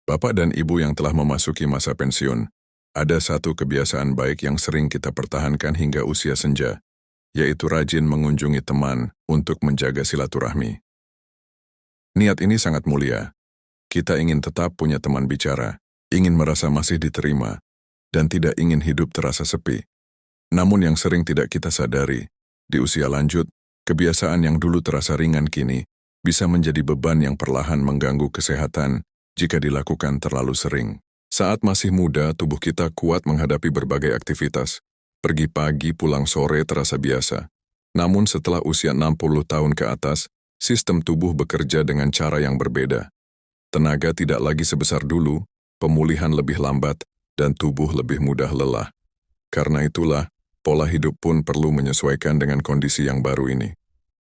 Bapak dan Ibu yang telah memasuki masa pensiun, ada satu kebiasaan baik yang sering kita pertahankan hingga usia senja, yaitu rajin mengunjungi teman untuk menjaga silaturahmi. Niat ini sangat mulia. Kita ingin tetap punya teman bicara, ingin merasa masih diterima, dan tidak ingin hidup terasa sepi. Namun yang sering tidak kita sadari, di usia lanjut, kebiasaan yang dulu terasa ringan kini bisa menjadi beban yang perlahan mengganggu kesehatan jika dilakukan terlalu sering. Saat masih muda, tubuh kita kuat menghadapi berbagai aktivitas. Pergi pagi, pulang sore terasa biasa. Namun setelah usia 60 tahun ke atas, sistem tubuh bekerja dengan cara yang berbeda. Tenaga tidak lagi sebesar dulu, pemulihan lebih lambat, dan tubuh lebih mudah lelah. Karena itulah, pola hidup pun perlu menyesuaikan dengan kondisi yang baru ini.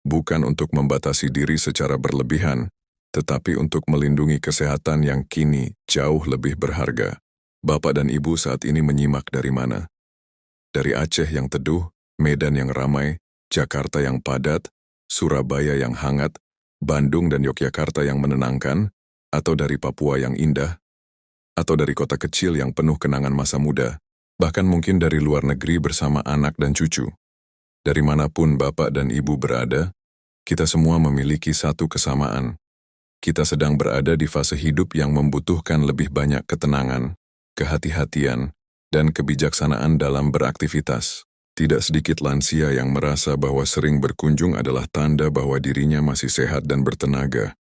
Bukan untuk membatasi diri secara berlebihan, tetapi untuk melindungi kesehatan yang kini jauh lebih berharga. Bapak dan Ibu saat ini menyimak dari mana? Dari Aceh yang teduh, Medan yang ramai, Jakarta yang padat, Surabaya yang hangat, Bandung dan Yogyakarta yang menenangkan, atau dari Papua yang indah, atau dari kota kecil yang penuh kenangan masa muda, bahkan mungkin dari luar negeri bersama anak dan cucu. Dari manapun Bapak dan Ibu berada, kita semua memiliki satu kesamaan. Kita sedang berada di fase hidup yang membutuhkan lebih banyak ketenangan, kehati-hatian, dan kebijaksanaan dalam beraktivitas. Tidak sedikit lansia yang merasa bahwa sering berkunjung adalah tanda bahwa dirinya masih sehat dan bertenaga.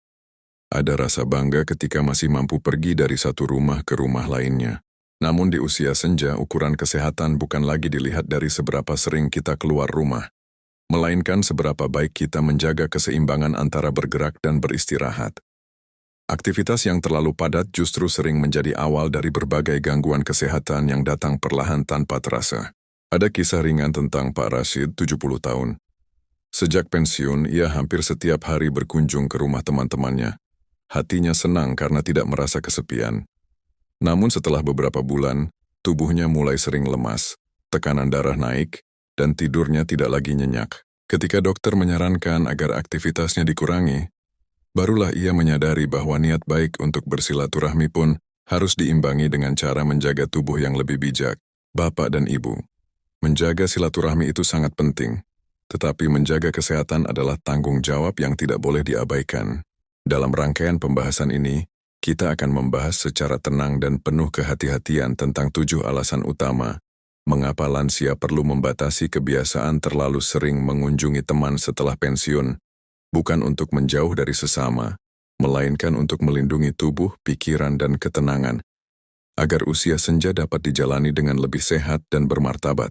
Ada rasa bangga ketika masih mampu pergi dari satu rumah ke rumah lainnya. Namun di usia senja, ukuran kesehatan bukan lagi dilihat dari seberapa sering kita keluar rumah, melainkan seberapa baik kita menjaga keseimbangan antara bergerak dan beristirahat. Aktivitas yang terlalu padat justru sering menjadi awal dari berbagai gangguan kesehatan yang datang perlahan tanpa terasa. Ada kisah ringan tentang Pak Rashid, 70 tahun. Sejak pensiun, ia hampir setiap hari berkunjung ke rumah teman-temannya. Hatinya senang karena tidak merasa kesepian. Namun setelah beberapa bulan, tubuhnya mulai sering lemas, tekanan darah naik, dan tidurnya tidak lagi nyenyak. Ketika dokter menyarankan agar aktivitasnya dikurangi, barulah ia menyadari bahwa niat baik untuk bersilaturahmi pun harus diimbangi dengan cara menjaga tubuh yang lebih bijak. Bapak dan Ibu, menjaga silaturahmi itu sangat penting, tetapi menjaga kesehatan adalah tanggung jawab yang tidak boleh diabaikan. Dalam rangkaian pembahasan ini, kita akan membahas secara tenang dan penuh kehati-hatian tentang 7 alasan utama mengapa lansia perlu membatasi kebiasaan terlalu sering mengunjungi teman setelah pensiun, bukan untuk menjauh dari sesama, melainkan untuk melindungi tubuh, pikiran, dan ketenangan, agar usia senja dapat dijalani dengan lebih sehat dan bermartabat.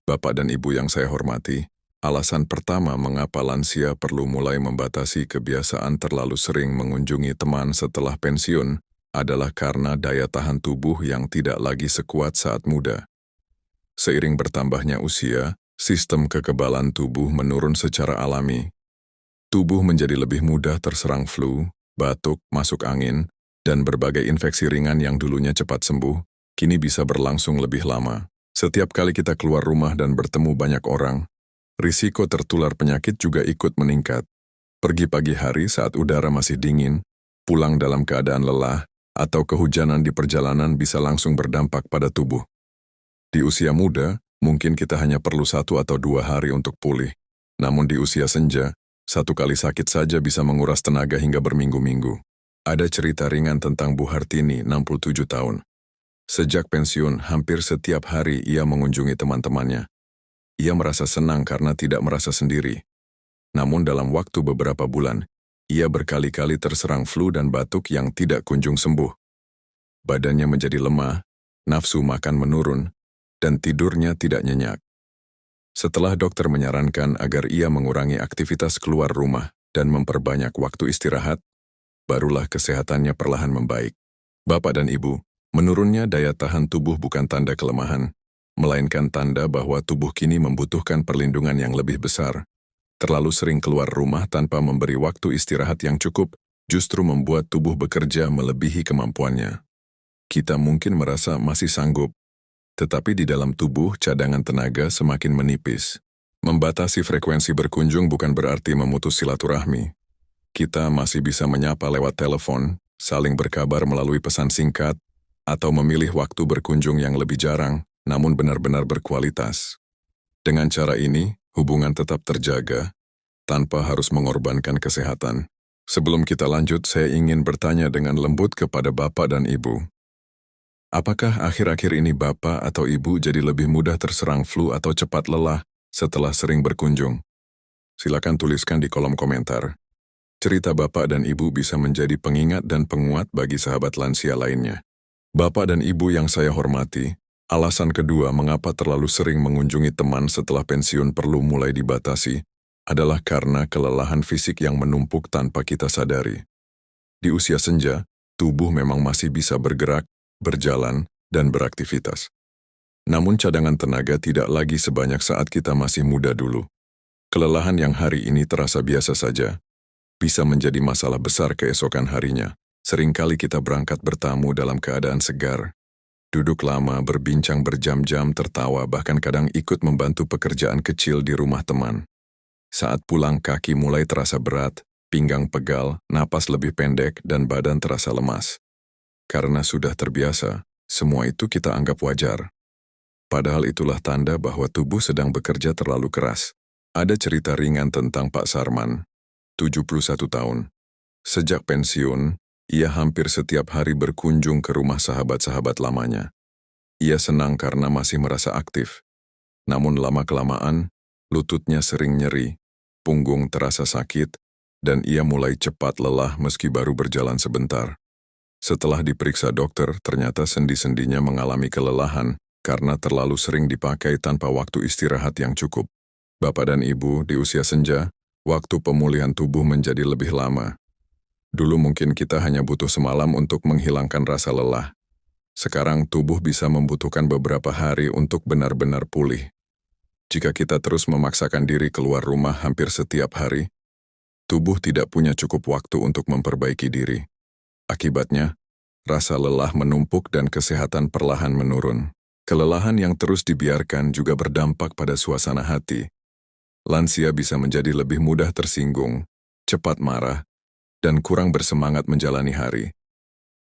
Bapak dan Ibu yang saya hormati, alasan pertama mengapa lansia perlu mulai membatasi kebiasaan terlalu sering mengunjungi teman setelah pensiun adalah karena daya tahan tubuh yang tidak lagi sekuat saat muda. Seiring bertambahnya usia, sistem kekebalan tubuh menurun secara alami. Tubuh menjadi lebih mudah terserang flu, batuk, masuk angin, dan berbagai infeksi ringan yang dulunya cepat sembuh, kini bisa berlangsung lebih lama. Setiap kali kita keluar rumah dan bertemu banyak orang, risiko tertular penyakit juga ikut meningkat. Pergi pagi hari saat udara masih dingin, pulang dalam keadaan lelah, atau kehujanan di perjalanan bisa langsung berdampak pada tubuh. Di usia muda, mungkin kita hanya perlu 1 atau 2 hari untuk pulih. Namun di usia senja, 1 kali sakit saja bisa menguras tenaga hingga berminggu-minggu. Ada cerita ringan tentang Bu Hartini, 67 tahun. Sejak pensiun, hampir setiap hari ia mengunjungi teman-temannya. Ia merasa senang karena tidak merasa sendiri. Namun dalam waktu beberapa bulan, ia berkali-kali terserang flu dan batuk yang tidak kunjung sembuh. Badannya menjadi lemah, nafsu makan menurun, dan tidurnya tidak nyenyak. Setelah dokter menyarankan agar ia mengurangi aktivitas keluar rumah dan memperbanyak waktu istirahat, barulah kesehatannya perlahan membaik. Bapak dan Ibu, menurunnya daya tahan tubuh bukan tanda kelemahan, melainkan tanda bahwa tubuh kini membutuhkan perlindungan yang lebih besar. Terlalu sering keluar rumah tanpa memberi waktu istirahat yang cukup, justru membuat tubuh bekerja melebihi kemampuannya. Kita mungkin merasa masih sanggup, tetapi di dalam tubuh cadangan tenaga semakin menipis. Membatasi frekuensi berkunjung bukan berarti memutus silaturahmi. Kita masih bisa menyapa lewat telepon, saling berkabar melalui pesan singkat, atau memilih waktu berkunjung yang lebih jarang, namun benar-benar berkualitas. Dengan cara ini, hubungan tetap terjaga, tanpa harus mengorbankan kesehatan. Sebelum kita lanjut, saya ingin bertanya dengan lembut kepada Bapak dan Ibu. Apakah akhir-akhir ini Bapak atau Ibu jadi lebih mudah terserang flu atau cepat lelah setelah sering berkunjung? Silakan tuliskan di kolom komentar. Cerita Bapak dan Ibu bisa menjadi pengingat dan penguat bagi sahabat lansia lainnya. Bapak dan Ibu yang saya hormati, alasan kedua mengapa terlalu sering mengunjungi teman setelah pensiun perlu mulai dibatasi adalah karena kelelahan fisik yang menumpuk tanpa kita sadari. Di usia senja, tubuh memang masih bisa bergerak, berjalan, dan beraktivitas. Namun cadangan tenaga tidak lagi sebanyak saat kita masih muda dulu. Kelelahan yang hari ini terasa biasa saja, bisa menjadi masalah besar keesokan harinya. Seringkali kita berangkat bertamu dalam keadaan segar, duduk lama, berbincang berjam-jam, tertawa, bahkan kadang ikut membantu pekerjaan kecil di rumah teman. Saat pulang, kaki mulai terasa berat, pinggang pegal, napas lebih pendek, dan badan terasa lemas. Karena sudah terbiasa, semua itu kita anggap wajar. Padahal itulah tanda bahwa tubuh sedang bekerja terlalu keras. Ada cerita ringan tentang Pak Sarman, 71 tahun. Sejak pensiun, ia hampir setiap hari berkunjung ke rumah sahabat-sahabat lamanya. Ia senang karena masih merasa aktif. Namun lama-kelamaan, lututnya sering nyeri, punggung terasa sakit, dan ia mulai cepat lelah meski baru berjalan sebentar. Setelah diperiksa dokter, ternyata sendi-sendinya mengalami kelelahan karena terlalu sering dipakai tanpa waktu istirahat yang cukup. Bapak dan Ibu, di usia senja, waktu pemulihan tubuh menjadi lebih lama. Dulu mungkin kita hanya butuh semalam untuk menghilangkan rasa lelah. Sekarang tubuh bisa membutuhkan beberapa hari untuk benar-benar pulih. Jika kita terus memaksakan diri keluar rumah hampir setiap hari, tubuh tidak punya cukup waktu untuk memperbaiki diri. Akibatnya, rasa lelah menumpuk dan kesehatan perlahan menurun. Kelelahan yang terus dibiarkan juga berdampak pada suasana hati. Lansia bisa menjadi lebih mudah tersinggung, cepat marah, dan kurang bersemangat menjalani hari.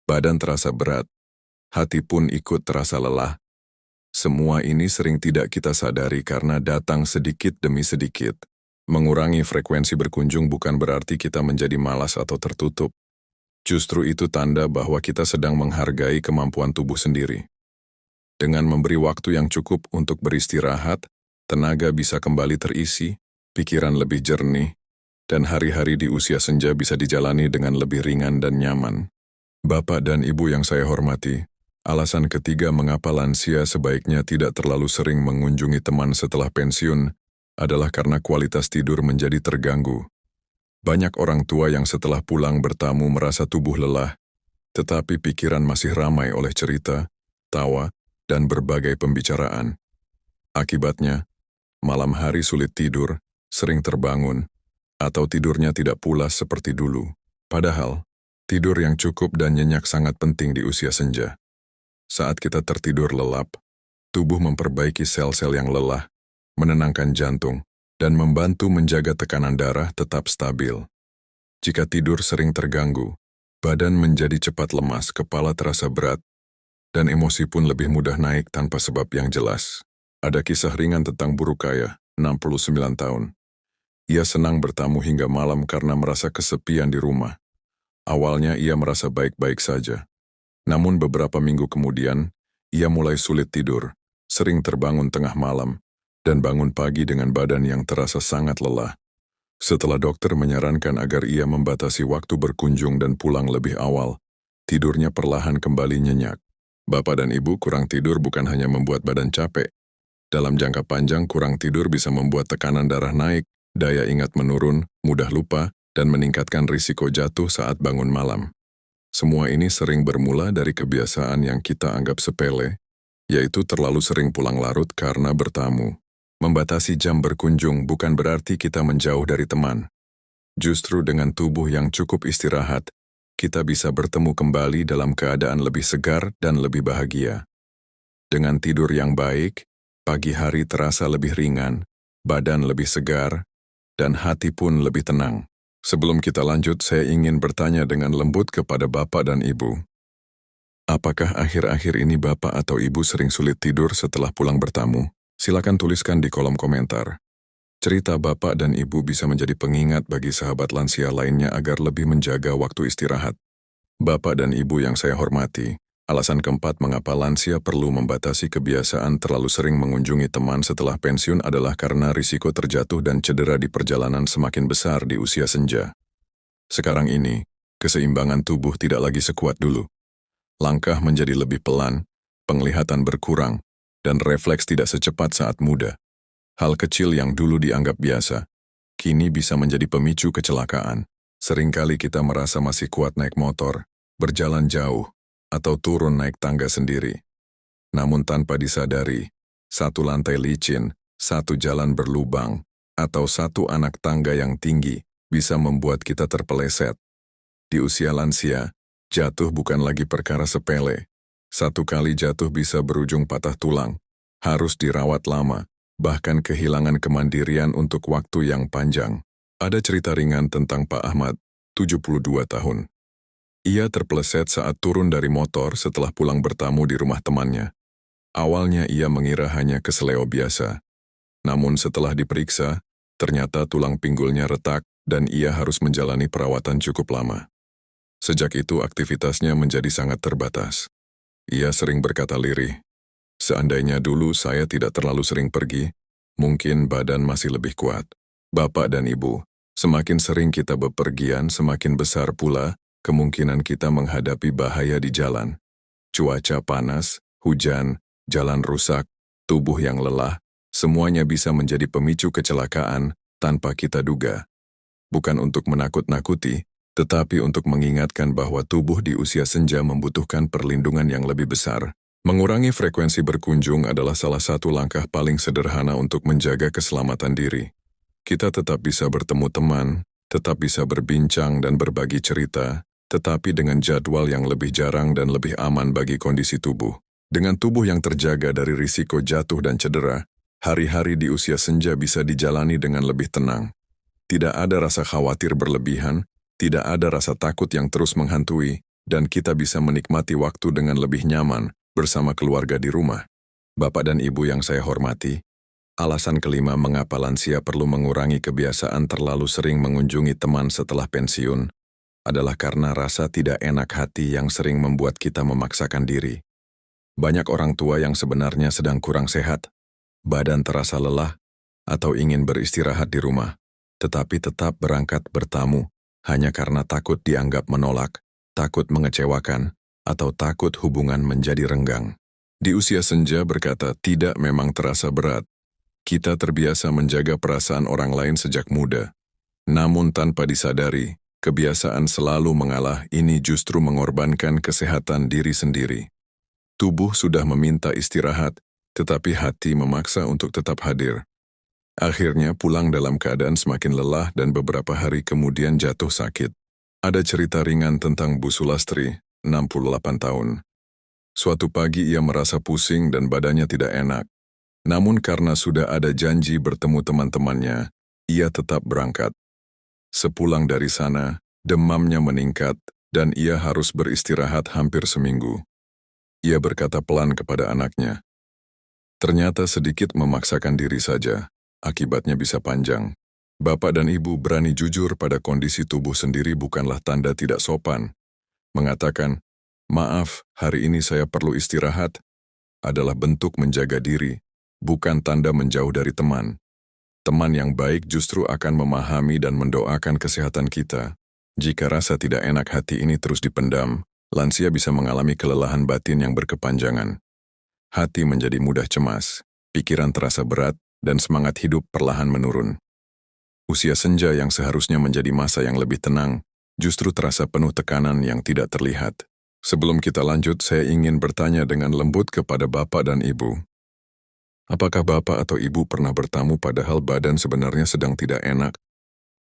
Badan terasa berat, hati pun ikut terasa lelah. Semua ini sering tidak kita sadari karena datang sedikit demi sedikit. Mengurangi frekuensi berkunjung bukan berarti kita menjadi malas atau tertutup. Justru itu tanda bahwa kita sedang menghargai kemampuan tubuh sendiri. Dengan memberi waktu yang cukup untuk beristirahat, tenaga bisa kembali terisi, pikiran lebih jernih, dan hari-hari di usia senja bisa dijalani dengan lebih ringan dan nyaman. Bapak dan Ibu yang saya hormati, alasan ketiga mengapa lansia sebaiknya tidak terlalu sering mengunjungi teman setelah pensiun adalah karena kualitas tidur menjadi terganggu. Banyak orang tua yang setelah pulang bertamu merasa tubuh lelah, tetapi pikiran masih ramai oleh cerita, tawa, dan berbagai pembicaraan. Akibatnya, malam hari sulit tidur, sering terbangun, atau tidurnya tidak pulas seperti dulu. Padahal, tidur yang cukup dan nyenyak sangat penting di usia senja. Saat kita tertidur lelap, tubuh memperbaiki sel-sel yang lelah, menenangkan jantung, dan membantu menjaga tekanan darah tetap stabil. Jika tidur sering terganggu, badan menjadi cepat lemas, kepala terasa berat, dan emosi pun lebih mudah naik tanpa sebab yang jelas. Ada kisah ringan tentang Buru Kaya, 69 tahun. Ia senang bertamu hingga malam karena merasa kesepian di rumah. Awalnya ia merasa baik-baik saja. Namun beberapa minggu kemudian, ia mulai sulit tidur, sering terbangun tengah malam, dan bangun pagi dengan badan yang terasa sangat lelah. Setelah dokter menyarankan agar ia membatasi waktu berkunjung dan pulang lebih awal, tidurnya perlahan kembali nyenyak. Bapak dan Ibu, kurang tidur bukan hanya membuat badan capek. Dalam jangka panjang, kurang tidur bisa membuat tekanan darah naik, daya ingat menurun, mudah lupa, dan meningkatkan risiko jatuh saat bangun malam. Semua ini sering bermula dari kebiasaan yang kita anggap sepele, yaitu terlalu sering pulang larut karena bertamu. Membatasi jam berkunjung bukan berarti kita menjauh dari teman. Justru dengan tubuh yang cukup istirahat, kita bisa bertemu kembali dalam keadaan lebih segar dan lebih bahagia. Dengan tidur yang baik, pagi hari terasa lebih ringan, badan lebih segar, dan hati pun lebih tenang. Sebelum kita lanjut, saya ingin bertanya dengan lembut kepada Bapak dan Ibu. Apakah akhir-akhir ini Bapak atau Ibu sering sulit tidur setelah pulang bertamu? Silakan tuliskan di kolom komentar. Cerita Bapak dan Ibu bisa menjadi pengingat bagi sahabat lansia lainnya agar lebih menjaga waktu istirahat. Bapak dan Ibu yang saya hormati, alasan keempat mengapa lansia perlu membatasi kebiasaan terlalu sering mengunjungi teman setelah pensiun adalah karena risiko terjatuh dan cedera di perjalanan semakin besar di usia senja. Sekarang ini, keseimbangan tubuh tidak lagi sekuat dulu. Langkah menjadi lebih pelan, penglihatan berkurang, dan refleks tidak secepat saat muda. Hal kecil yang dulu dianggap biasa, kini bisa menjadi pemicu kecelakaan. Seringkali kita merasa masih kuat naik motor, berjalan jauh, atau turun naik tangga sendiri. Namun tanpa disadari, satu lantai licin, satu jalan berlubang, atau satu anak tangga yang tinggi bisa membuat kita terpeleset. Di usia lansia, jatuh bukan lagi perkara sepele. Satu kali jatuh bisa berujung patah tulang, harus dirawat lama, bahkan kehilangan kemandirian untuk waktu yang panjang. Ada cerita ringan tentang Pak Ahmad, 72 tahun. Ia terpeleset saat turun dari motor setelah pulang bertamu di rumah temannya. Awalnya ia mengira hanya keseleo biasa. Namun setelah diperiksa, ternyata tulang pinggulnya retak dan ia harus menjalani perawatan cukup lama. Sejak itu aktivitasnya menjadi sangat terbatas. Ia sering berkata lirih, "Seandainya dulu saya tidak terlalu sering pergi, mungkin badan masih lebih kuat." Bapak dan Ibu, semakin sering kita bepergian, semakin besar pula kemungkinan kita menghadapi bahaya di jalan. Cuaca panas, hujan, jalan rusak, tubuh yang lelah, semuanya bisa menjadi pemicu kecelakaan tanpa kita duga. Bukan untuk menakut-nakuti, tetapi untuk mengingatkan bahwa tubuh di usia senja membutuhkan perlindungan yang lebih besar. Mengurangi frekuensi berkunjung adalah salah satu langkah paling sederhana untuk menjaga keselamatan diri. Kita tetap bisa bertemu teman, tetap bisa berbincang dan berbagi cerita, tetapi dengan jadwal yang lebih jarang dan lebih aman bagi kondisi tubuh. Dengan tubuh yang terjaga dari risiko jatuh dan cedera, hari-hari di usia senja bisa dijalani dengan lebih tenang. Tidak ada rasa khawatir berlebihan, tidak ada rasa takut yang terus menghantui, dan kita bisa menikmati waktu dengan lebih nyaman bersama keluarga di rumah. Bapak dan Ibu yang saya hormati, alasan kelima mengapa lansia perlu mengurangi kebiasaan terlalu sering mengunjungi teman setelah pensiun adalah karena rasa tidak enak hati yang sering membuat kita memaksakan diri. Banyak orang tua yang sebenarnya sedang kurang sehat, badan terasa lelah, atau ingin beristirahat di rumah, tetapi tetap berangkat bertamu hanya karena takut dianggap menolak, takut mengecewakan, atau takut hubungan menjadi renggang. Di usia senja berkata tidak memang terasa berat. Kita terbiasa menjaga perasaan orang lain sejak muda. Namun tanpa disadari, kebiasaan selalu mengalah ini justru mengorbankan kesehatan diri sendiri. Tubuh sudah meminta istirahat, tetapi hati memaksa untuk tetap hadir. Akhirnya pulang dalam keadaan semakin lelah dan beberapa hari kemudian jatuh sakit. Ada cerita ringan tentang Bu Sulastri, 68 tahun. Suatu pagi ia merasa pusing dan badannya tidak enak. Namun karena sudah ada janji bertemu teman-temannya, ia tetap berangkat. Sepulang dari sana, demamnya meningkat dan ia harus beristirahat hampir seminggu. Ia berkata pelan kepada anaknya, "Ternyata sedikit memaksakan diri saja. Akibatnya bisa panjang." Bapak dan Ibu berani jujur pada kondisi tubuh sendiri bukanlah tanda tidak sopan. Mengatakan, "Maaf, hari ini saya perlu istirahat," adalah bentuk menjaga diri, bukan tanda menjauh dari teman. Teman yang baik justru akan memahami dan mendoakan kesehatan kita. Jika rasa tidak enak hati ini terus dipendam, lansia bisa mengalami kelelahan batin yang berkepanjangan. Hati menjadi mudah cemas, pikiran terasa berat, dan semangat hidup perlahan menurun. Usia senja yang seharusnya menjadi masa yang lebih tenang, justru terasa penuh tekanan yang tidak terlihat. Sebelum kita lanjut, saya ingin bertanya dengan lembut kepada Bapak dan Ibu. Apakah Bapak atau Ibu pernah bertamu padahal badan sebenarnya sedang tidak enak?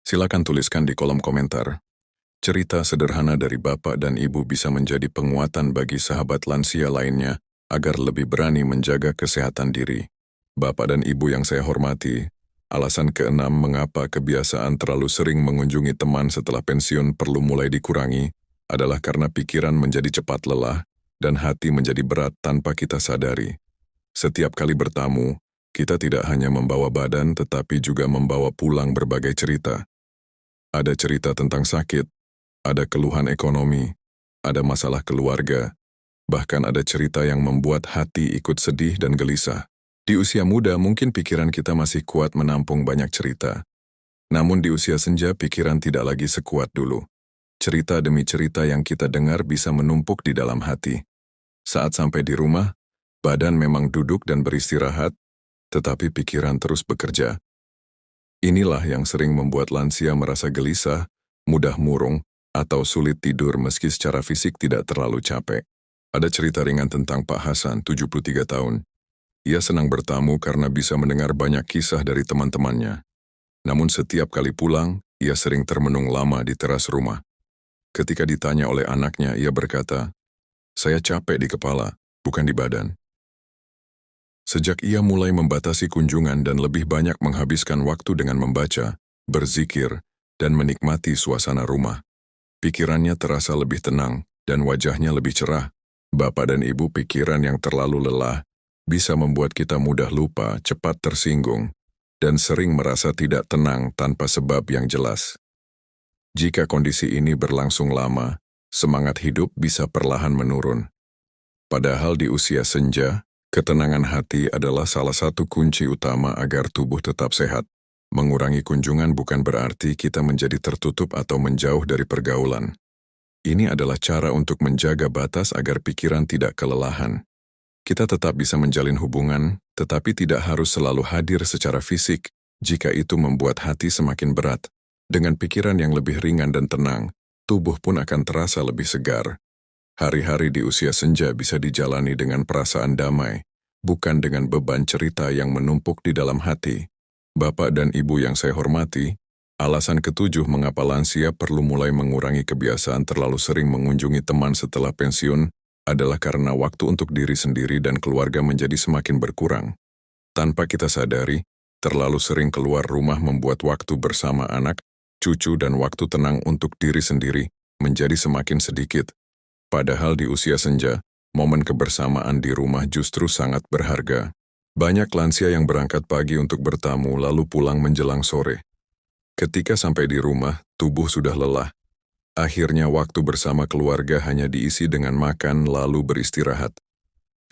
Silakan tuliskan di kolom komentar. Cerita sederhana dari Bapak dan Ibu bisa menjadi penguatan bagi sahabat lansia lainnya agar lebih berani menjaga kesehatan diri. Bapak dan Ibu yang saya hormati, Alasan keenam mengapa kebiasaan terlalu sering mengunjungi teman setelah pensiun perlu mulai dikurangi adalah karena pikiran menjadi cepat lelah dan hati menjadi berat tanpa kita sadari. Setiap kali bertamu, kita tidak hanya membawa badan tetapi juga membawa pulang berbagai cerita. Ada cerita tentang sakit, ada keluhan ekonomi, ada masalah keluarga, bahkan ada cerita yang membuat hati ikut sedih dan gelisah. Di usia muda mungkin pikiran kita masih kuat menampung banyak cerita. Namun di usia senja pikiran tidak lagi sekuat dulu. Cerita demi cerita yang kita dengar bisa menumpuk di dalam hati. Saat sampai di rumah, badan memang duduk dan beristirahat, tetapi pikiran terus bekerja. Inilah yang sering membuat lansia merasa gelisah, mudah murung, atau sulit tidur meski secara fisik tidak terlalu capek. Ada cerita ringan tentang Pak Hasan, 73 tahun. Ia senang bertamu karena bisa mendengar banyak kisah dari teman-temannya. Namun setiap kali pulang, ia sering termenung lama di teras rumah. Ketika ditanya oleh anaknya, ia berkata, "Saya capek di kepala, bukan di badan." Sejak ia mulai membatasi kunjungan dan lebih banyak menghabiskan waktu dengan membaca, berzikir, dan menikmati suasana rumah, pikirannya terasa lebih tenang dan wajahnya lebih cerah. Bapak dan ibu, pikiran yang terlalu lelah bisa membuat kita mudah lupa, cepat tersinggung, dan sering merasa tidak tenang tanpa sebab yang jelas. Jika kondisi ini berlangsung lama, semangat hidup bisa perlahan menurun. Padahal di usia senja, ketenangan hati adalah salah satu kunci utama agar tubuh tetap sehat. Mengurangi kunjungan bukan berarti kita menjadi tertutup atau menjauh dari pergaulan. Ini adalah cara untuk menjaga batas agar pikiran tidak kelelahan. Kita tetap bisa menjalin hubungan, tetapi tidak harus selalu hadir secara fisik jika itu membuat hati semakin berat. Dengan pikiran yang lebih ringan dan tenang, tubuh pun akan terasa lebih segar. Hari-hari di usia senja bisa dijalani dengan perasaan damai, bukan dengan beban cerita yang menumpuk di dalam hati. Bapak dan Ibu yang saya hormati, alasan ketujuh mengapa lansia perlu mulai mengurangi kebiasaan terlalu sering mengunjungi teman setelah pensiun adalah karena waktu untuk diri sendiri dan keluarga menjadi semakin berkurang. Tanpa kita sadari, terlalu sering keluar rumah membuat waktu bersama anak, cucu dan waktu tenang untuk diri sendiri menjadi semakin sedikit. Padahal di usia senja, momen kebersamaan di rumah justru sangat berharga. Banyak lansia yang berangkat pagi untuk bertamu lalu pulang menjelang sore. Ketika sampai di rumah, tubuh sudah lelah. Akhirnya waktu bersama keluarga hanya diisi dengan makan lalu beristirahat.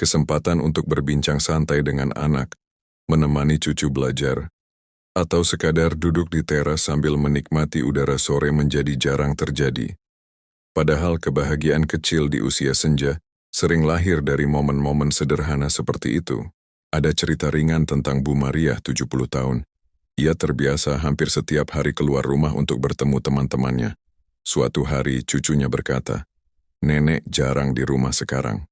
Kesempatan untuk berbincang santai dengan anak, menemani cucu belajar, atau sekadar duduk di teras sambil menikmati udara sore menjadi jarang terjadi. Padahal kebahagiaan kecil di usia senja sering lahir dari momen-momen sederhana seperti itu. Ada cerita ringan tentang Bu Maria, 70 tahun. Ia terbiasa hampir setiap hari keluar rumah untuk bertemu teman-temannya. Suatu hari cucunya berkata, "Nenek jarang di rumah sekarang."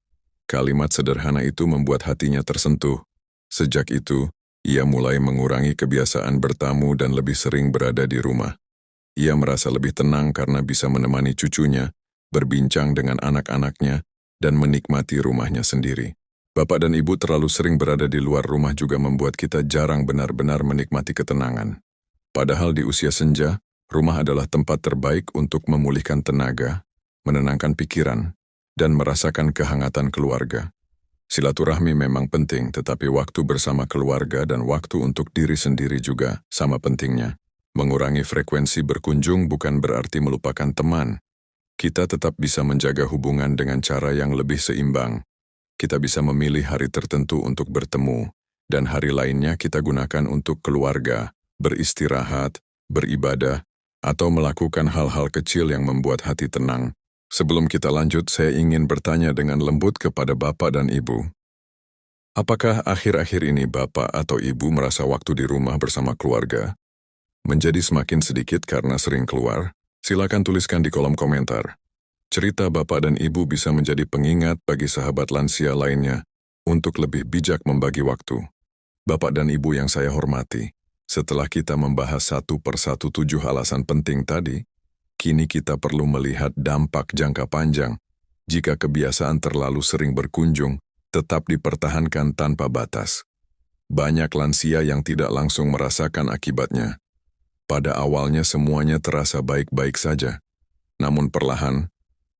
Kalimat sederhana itu membuat hatinya tersentuh. Sejak itu, ia mulai mengurangi kebiasaan bertamu dan lebih sering berada di rumah. Ia merasa lebih tenang karena bisa menemani cucunya, berbincang dengan anak-anaknya, dan menikmati rumahnya sendiri. Bapak dan Ibu terlalu sering berada di luar rumah juga membuat kita jarang benar-benar menikmati ketenangan. Padahal di usia senja, rumah adalah tempat terbaik untuk memulihkan tenaga, menenangkan pikiran, dan merasakan kehangatan keluarga. Silaturahmi memang penting, tetapi waktu bersama keluarga dan waktu untuk diri sendiri juga sama pentingnya. Mengurangi frekuensi berkunjung bukan berarti melupakan teman. Kita tetap bisa menjaga hubungan dengan cara yang lebih seimbang. Kita bisa memilih hari tertentu untuk bertemu, dan hari lainnya kita gunakan untuk keluarga, beristirahat, beribadah, atau melakukan hal-hal kecil yang membuat hati tenang. Sebelum kita lanjut, saya ingin bertanya dengan lembut kepada Bapak dan Ibu. Apakah akhir-akhir ini Bapak atau Ibu merasa waktu di rumah bersama keluarga menjadi semakin sedikit karena sering keluar? Silakan tuliskan di kolom komentar. Cerita Bapak dan Ibu bisa menjadi pengingat bagi sahabat lansia lainnya untuk lebih bijak membagi waktu. Bapak dan Ibu yang saya hormati, setelah kita membahas satu persatu 7 alasan penting tadi, kini kita perlu melihat dampak jangka panjang. Jika kebiasaan terlalu sering berkunjung, tetap dipertahankan tanpa batas. Banyak lansia yang tidak langsung merasakan akibatnya. Pada awalnya semuanya terasa baik-baik saja. Namun perlahan,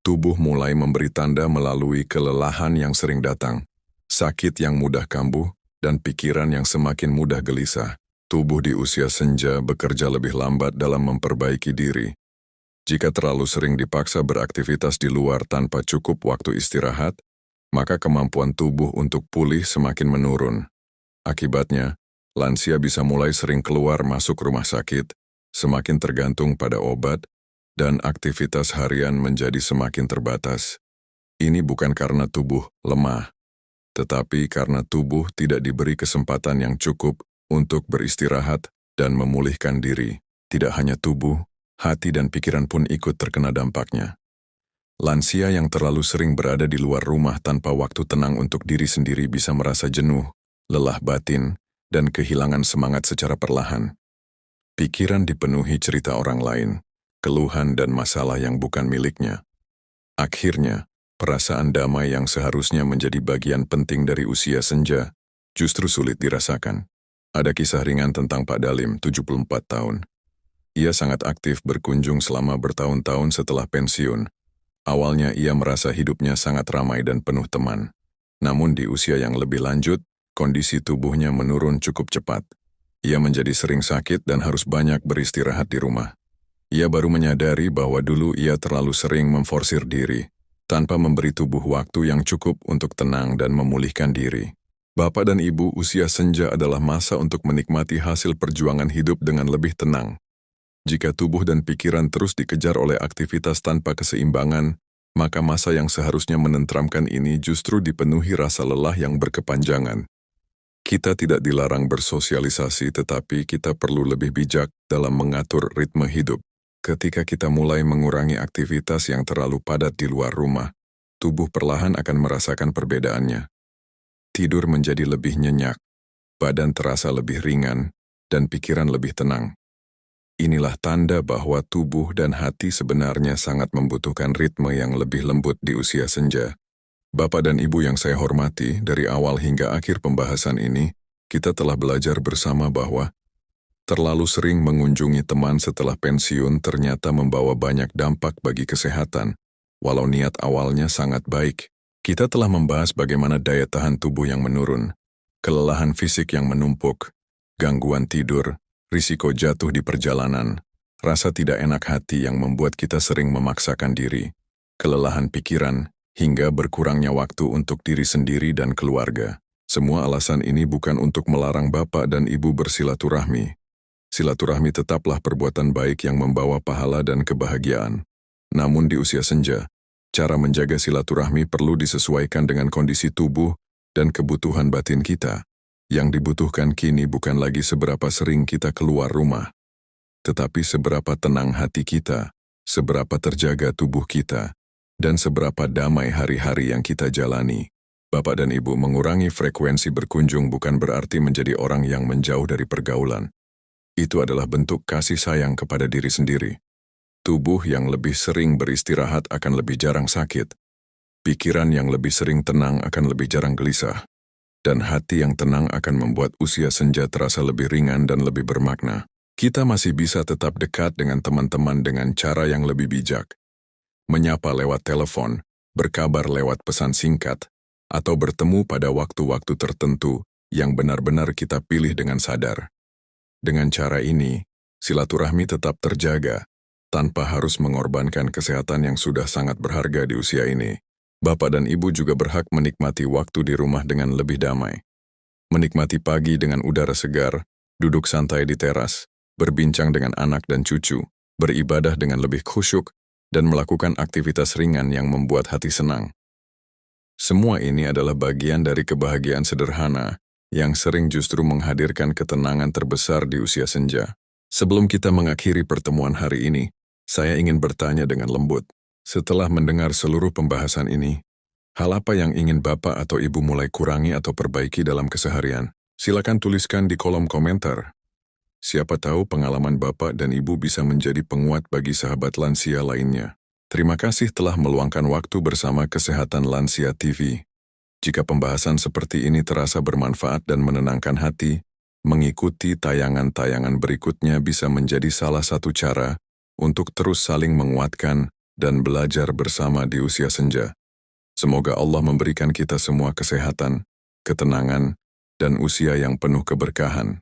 tubuh mulai memberi tanda melalui kelelahan yang sering datang, sakit yang mudah kambuh, dan pikiran yang semakin mudah gelisah. Tubuh di usia senja bekerja lebih lambat dalam memperbaiki diri. Jika terlalu sering dipaksa beraktivitas di luar tanpa cukup waktu istirahat, maka kemampuan tubuh untuk pulih semakin menurun. Akibatnya, lansia bisa mulai sering keluar masuk rumah sakit, semakin tergantung pada obat, dan aktivitas harian menjadi semakin terbatas. Ini bukan karena tubuh lemah, tetapi karena tubuh tidak diberi kesempatan yang cukup untuk beristirahat dan memulihkan diri. Tidak hanya tubuh, hati dan pikiran pun ikut terkena dampaknya. Lansia yang terlalu sering berada di luar rumah tanpa waktu tenang untuk diri sendiri bisa merasa jenuh, lelah batin, dan kehilangan semangat secara perlahan. Pikiran dipenuhi cerita orang lain, keluhan dan masalah yang bukan miliknya. Akhirnya, perasaan damai yang seharusnya menjadi bagian penting dari usia senja justru sulit dirasakan. Ada kisah ringan tentang Pak Dalim, 74 tahun. Ia sangat aktif berkunjung selama bertahun-tahun setelah pensiun. Awalnya ia merasa hidupnya sangat ramai dan penuh teman. Namun di usia yang lebih lanjut, kondisi tubuhnya menurun cukup cepat. Ia menjadi sering sakit dan harus banyak beristirahat di rumah. Ia baru menyadari bahwa dulu ia terlalu sering memforsir diri, tanpa memberi tubuh waktu yang cukup untuk tenang dan memulihkan diri. Bapak dan Ibu, usia senja adalah masa untuk menikmati hasil perjuangan hidup dengan lebih tenang. Jika tubuh dan pikiran terus dikejar oleh aktivitas tanpa keseimbangan, maka masa yang seharusnya menenteramkan ini justru dipenuhi rasa lelah yang berkepanjangan. Kita tidak dilarang bersosialisasi, tetapi kita perlu lebih bijak dalam mengatur ritme hidup. Ketika kita mulai mengurangi aktivitas yang terlalu padat di luar rumah, tubuh perlahan akan merasakan perbedaannya. Tidur menjadi lebih nyenyak, badan terasa lebih ringan, dan pikiran lebih tenang. Inilah tanda bahwa tubuh dan hati sebenarnya sangat membutuhkan ritme yang lebih lembut di usia senja. Bapak dan Ibu yang saya hormati, dari awal hingga akhir pembahasan ini, kita telah belajar bersama bahwa terlalu sering mengunjungi teman setelah pensiun ternyata membawa banyak dampak bagi kesehatan. Walau niat awalnya sangat baik, kita telah membahas bagaimana daya tahan tubuh yang menurun, kelelahan fisik yang menumpuk, gangguan tidur, risiko jatuh di perjalanan, rasa tidak enak hati yang membuat kita sering memaksakan diri, kelelahan pikiran, hingga berkurangnya waktu untuk diri sendiri dan keluarga. Semua alasan ini bukan untuk melarang Bapak dan Ibu bersilaturahmi. Silaturahmi tetaplah perbuatan baik yang membawa pahala dan kebahagiaan. Namun di usia senja, cara menjaga silaturahmi perlu disesuaikan dengan kondisi tubuh dan kebutuhan batin kita. Yang dibutuhkan kini bukan lagi seberapa sering kita keluar rumah, tetapi seberapa tenang hati kita, seberapa terjaga tubuh kita, dan seberapa damai hari-hari yang kita jalani. Bapak dan Ibu, mengurangi frekuensi berkunjung bukan berarti menjadi orang yang menjauh dari pergaulan. Itu adalah bentuk kasih sayang kepada diri sendiri. Tubuh yang lebih sering beristirahat akan lebih jarang sakit. Pikiran yang lebih sering tenang akan lebih jarang gelisah. Dan hati yang tenang akan membuat usia senja terasa lebih ringan dan lebih bermakna. Kita masih bisa tetap dekat dengan teman-teman dengan cara yang lebih bijak. Menyapa lewat telepon, berkabar lewat pesan singkat, atau bertemu pada waktu-waktu tertentu yang benar-benar kita pilih dengan sadar. Dengan cara ini, silaturahmi tetap terjaga, tanpa harus mengorbankan kesehatan yang sudah sangat berharga di usia ini. Bapak dan Ibu juga berhak menikmati waktu di rumah dengan lebih damai. Menikmati pagi dengan udara segar, duduk santai di teras, berbincang dengan anak dan cucu, beribadah dengan lebih khusyuk, dan melakukan aktivitas ringan yang membuat hati senang. Semua ini adalah bagian dari kebahagiaan sederhana yang sering justru menghadirkan ketenangan terbesar di usia senja. Sebelum kita mengakhiri pertemuan hari ini, saya ingin bertanya dengan lembut. Setelah mendengar seluruh pembahasan ini, hal apa yang ingin Bapak atau Ibu mulai kurangi atau perbaiki dalam keseharian? Silakan tuliskan di kolom komentar. Siapa tahu pengalaman Bapak dan Ibu bisa menjadi penguat bagi sahabat lansia lainnya. Terima kasih telah meluangkan waktu bersama Kesehatan Lansia TV. Jika pembahasan seperti ini terasa bermanfaat dan menenangkan hati, mengikuti tayangan-tayangan berikutnya bisa menjadi salah satu cara untuk terus saling menguatkan dan belajar bersama di usia senja. Semoga Allah memberikan kita semua kesehatan, ketenangan, dan usia yang penuh keberkahan.